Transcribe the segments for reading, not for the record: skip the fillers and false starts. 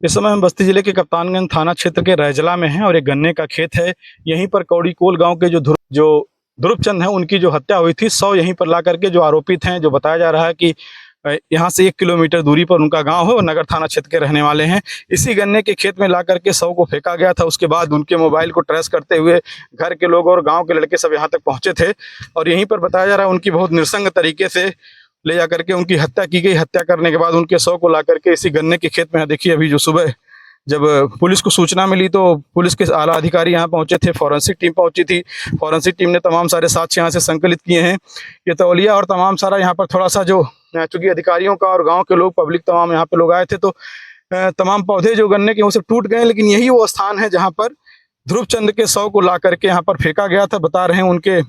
इस समय हम बस्ती जिले के कप्तानगंज थाना क्षेत्र के रैजला में हैं और एक गन्ने का खेत है। यहीं पर कौड़ीकोल गांव के जो ध्रुव चंद हैं, उनकी जो हत्या हुई थी, 100 यहीं पर ला करके जो आरोपित हैं, जो बताया जा रहा है कि यहाँ से 1 किलोमीटर दूरी पर उनका गांव है और नगर थाना क्षेत्र के रहने वाले हैं। इसी गन्ने के खेत में ला करके 100 को फेंका गया था। उसके बाद उनके मोबाइल को ट्रेस करते हुए घर के लोग और गाँव के लड़के सब यहाँ तक पहुँचे थे और यहीं पर बताया जा रहा है उनकी बहुत नृशंस तरीके से ले जा करके उनकी हत्या की गई। हत्या करने के बाद उनके 100 को ला करके इसी गन्ने के खेत में, देखिए अभी जो सुबह जब पुलिस को सूचना मिली तो पुलिस के आला अधिकारी यहाँ पहुंचे थे, फॉरेंसिक टीम पहुंची थी। फॉरेंसिक टीम ने तमाम सारे साक्ष्य यहाँ से संकलित किए हैं। ये तौलिया और तमाम सारा यहाँ पर थोड़ा सा जो चूंकि अधिकारियों का और गांव के लोग, पब्लिक तमाम यहाँ पे लोग आए थे, तो तमाम पौधे जो गन्ने के वो सब टूट गए, लेकिन यही वो स्थान है जहाँ पर ध्रुव चंद के 100 को ला करके यहाँ पर फेंका गया था। बता रहे हैं उनके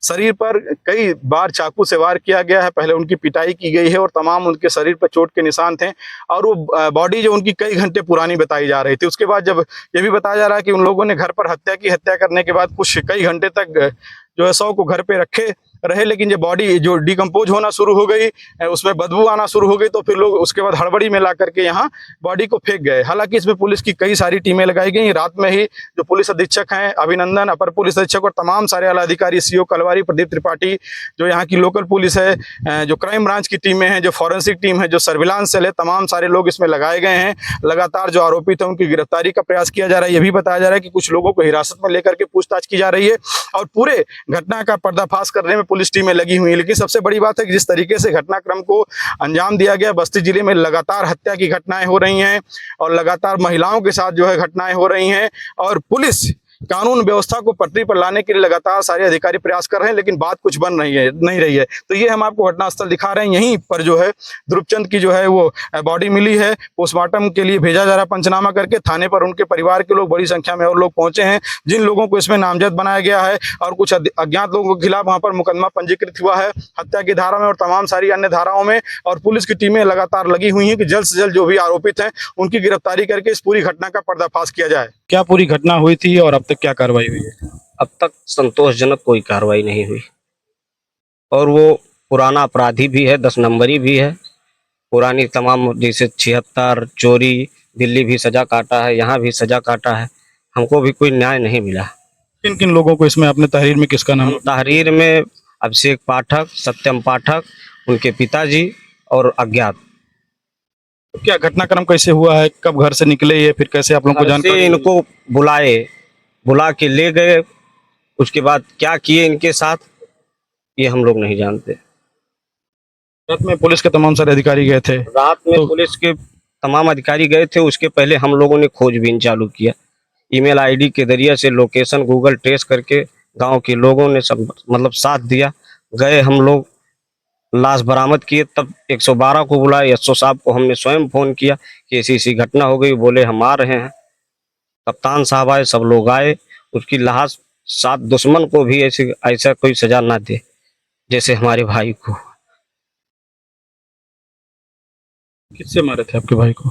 शरीर पर कई बार चाकू से वार किया गया है, पहले उनकी पिटाई की गई है और तमाम उनके शरीर पर चोट के निशान थे और वो बॉडी जो उनकी कई घंटे पुरानी बताई जा रही थी। उसके बाद जब ये भी बताया जा रहा है कि उन लोगों ने घर पर हत्या की, हत्या करने के बाद कुछ कई घंटे तक जो है 100 को घर पे रखे रहे, लेकिन ये बॉडी जो डिकम्पोज होना शुरू हो गई, उसमें बदबू आना शुरू हो गई, तो फिर लोग उसके बाद हड़बड़ी में ला करके यहाँ बॉडी को फेंक गए। हालांकि इसमें पुलिस की कई सारी टीमें लगाई गई। रात में ही जो पुलिस अधीक्षक हैं अभिनंदन, अपर पुलिस अधीक्षक और तमाम सारे आला अधिकारी, सीओ कलवारी, प्रदीप त्रिपाठी, जो यहाँ की लोकल पुलिस है, जो क्राइम ब्रांच की टीमें हैं, जो फॉरेंसिक टीम है, जो सर्विलांस सेल है, तमाम सारे लोग इसमें लगाए गए हैं। लगातार जो आरोपित है उनकी गिरफ्तारी का प्रयास किया जा रहा है। ये भी बताया जा रहा है कि कुछ लोगों को हिरासत में लेकर के पूछताछ की जा रही है और पूरे घटना का पर्दाफाश करने में पुलिस टीमें लगी हुई है। लेकिन सबसे बड़ी बात है कि जिस तरीके से घटनाक्रम को अंजाम दिया गया, बस्ती जिले में लगातार हत्या की घटनाएं हो रही हैं और लगातार महिलाओं के साथ जो है घटनाएं हो रही हैं और पुलिस कानून व्यवस्था को पटरी पर लाने के लिए लगातार सारे अधिकारी प्रयास कर रहे हैं, लेकिन बात कुछ बन नहीं रही है। तो ये हम आपको घटनास्थल दिखा रहे हैं। यहीं पर जो है ध्रुवचंद की जो है वो बॉडी मिली है, पोस्टमार्टम के लिए भेजा जा रहा है पंचनामा करके। थाने पर उनके परिवार के लोग, बड़ी संख्या में और लोग पहुंचे हैं, जिन लोगों को इसमें नामजद बनाया गया है और कुछ अज्ञात लोगों के खिलाफ वहां पर मुकदमा पंजीकृत हुआ है हत्या की धारा में और तमाम सारी अन्य धाराओं में। और पुलिस की टीमें लगातार लगी हुई हैं कि जल्द से जल्द जो भी आरोपित हैं उनकी गिरफ्तारी करके इस पूरी घटना का पर्दाफाश किया जाए। क्या पूरी घटना हुई थी और अब तक क्या कार्रवाई हुई है? अब तक संतोषजनक कोई कार्रवाई नहीं हुई और वो पुराना अपराधी भी है, 10 नंबरी भी है। पुरानी तमाम जैसे 76 चोरी, दिल्ली भी सजा काटा है, यहाँ भी सजा काटा है। हमको भी कोई न्याय नहीं मिला। किन किन लोगों को इसमें अपने तहरीर में किसका नाम? तहरीर में अभिषेक पाठक, सत्यम पाठक, उनके पिताजी और अज्ञात। तो क्या घटनाक्रम कैसे हुआ है, कब घर से निकले ये, फिर कैसे आप लोगों को जानकारी? इनको बुला के ले गए, उसके बाद क्या किए इनके साथ ये हम लोग नहीं जानते। रात में पुलिस के तमाम सारे अधिकारी गए थे? रात में पुलिस के तमाम अधिकारी गए थे। उसके पहले हम लोगों ने खोजबीन चालू किया, ईमेल आईडी के जरिए से लोकेशन गूगल ट्रेस करके गांव के लोगों ने सब मतलब साथ दिया। गए हम लोग, लाश बरामद किए, तब 112 को बुलाया। एसओ साहब को हमने स्वयं फोन किया कि ऐसी घटना हो गई। बोले हम आ रहे हैं। कप्तान साहब आए, सब लोग आए। उसकी लाश साथ दुश्मन को भी ऐसा कोई सजा ना दे जैसे हमारे भाई को। किससे मारे थे आपके भाई को?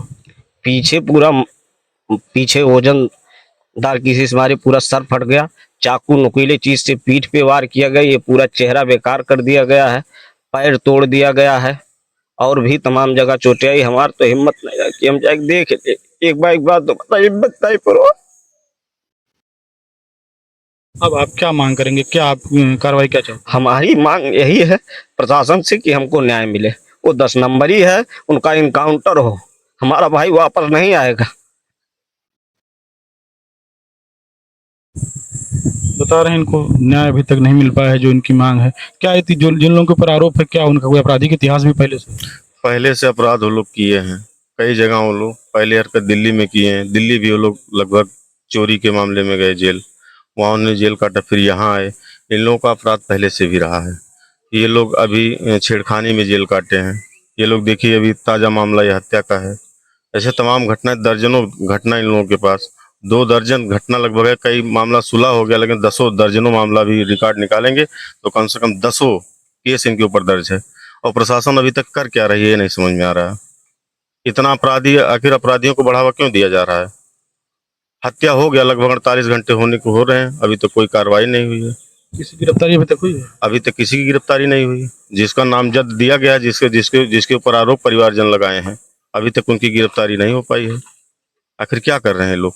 पीछे वजनदार किसी से मारे, पूरा सर फट गया। चाकू नुकीले चीज से पीठ पे वार किया गया। ये पूरा चेहरा बेकार कर दिया गया है, पैर तोड़ दिया गया है और भी तमाम जगह चोटें आई। हमारे तो हिम्मत नहीं रहा कि हम जाके देख ले। एक बार तो पता हिम्मत नहीं पड़ो। अब आप क्या मांग करेंगे, क्या आप कार्रवाई क्या चाहते? हमारी मांग यही है प्रशासन से कि हमको न्याय मिले। वो 10 नंबरी है, उनका इनकाउंटर हो, हमारा भाई वापस नहीं आएगा। बता रहे हैं इनको न्याय अभी तक नहीं मिल पाया है, जो इनकी मांग है। क्या जो जिन लोगों के ऊपर आरोप है, क्या उनका कोई आपराधिक इतिहास भी पहले से अपराध वो लोग किए हैं? कई जगह वो लोग पहले हरकत दिल्ली में किए हैं। दिल्ली भी वो लोग लगभग चोरी के मामले में गए जेल, वहाँ उन्होंने जेल काटा, फिर यहाँ आए। इन लोगों का अपराध पहले से भी रहा है। ये लोग अभी छेड़खानी में जेल काटे हैं। ये लोग देखिए अभी ताज़ा मामला ये हत्या का है। ऐसे तमाम घटनाएं, दर्जनों घटना इन लोगों के पास, 2 दर्जन घटना लगभग है। कई मामला सुलह हो गया, लेकिन दर्जनों मामला भी रिकॉर्ड निकालेंगे तो कम से कम 10 केस इनके ऊपर दर्ज है। और प्रशासन अभी तक कर क्या रही है ये नहीं समझ में आ रहा है। इतना अपराधी, आखिर अपराधियों को बढ़ावा क्यों दिया जा रहा है? हत्या हो गया, लगभग 48 घंटे होने को हो रहे हैं, अभी तक कोई कार्रवाई नहीं हुई है। किसी की गिरफ्तारी अभी तक हुई है? अभी तक किसी की गिरफ्तारी नहीं हुई। जिसका नामजद दिया गया, जिसके ऊपर आरोप परिवारजन लगाए हैं, अभी तक उनकी गिरफ्तारी नहीं हो पाई है। आखिर क्या कर रहे हैं लोग।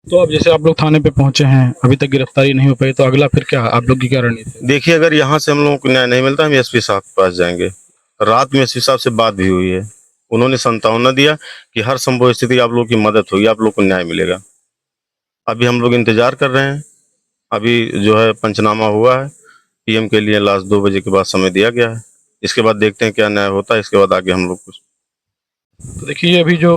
तो अब जैसे आप लोग थाने पे पहुंचे हैं, अभी तक गिरफ्तारी नहीं हो पाई, तो अगला फिर क्या आप लोग की क्या रणनीति है? देखिए, अगर यहाँ से हम लोगों को न्याय नहीं मिलता, हम एसपी साहब के पास जाएंगे। रात में एसपी साहब से बात भी हुई है, उन्होंने सांत्वना दिया कि हर संभव स्थिति आप लोगों की मदद होगी, आप लोग को न्याय मिलेगा। अभी हम लोग इंतजार कर रहे हैं। अभी जो है पंचनामा हुआ है, पीएम के लिए लास्ट 2 बजे के बाद समय दिया गया है। इसके बाद देखते हैं क्या न्याय होता है, इसके बाद आगे हम लोग कुछ। तो देखिए, अभी जो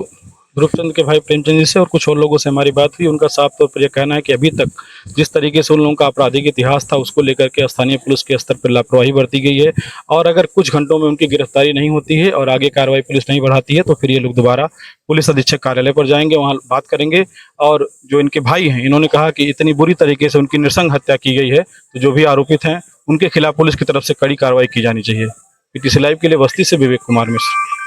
ध्रुवचंद के भाई प्रेमचंद जी से और कुछ और लोगों से हमारी बात हुई, उनका साफ तौर पर यह कहना है कि अभी तक जिस तरीके से उन लोगों का आपराधिक इतिहास था, उसको लेकर के स्थानीय पुलिस के स्तर पर लापरवाही बरती गई है, और अगर कुछ घंटों में उनकी गिरफ्तारी नहीं होती है और आगे कार्रवाई पुलिस नहीं बढ़ाती है, तो फिर ये लोग दोबारा पुलिस अधीक्षक कार्यालय पर जाएंगे, वहाँ बात करेंगे। और जो इनके भाई हैं, इन्होंने कहा कि इतनी बुरी तरीके से उनकी नृशंस हत्या की गई है, तो जो भी आरोपित हैं उनके खिलाफ पुलिस की तरफ से कड़ी कार्रवाई की जानी चाहिए। पीटीसी लाइव के लिए बस्ती से विवेक कुमार मिश्र।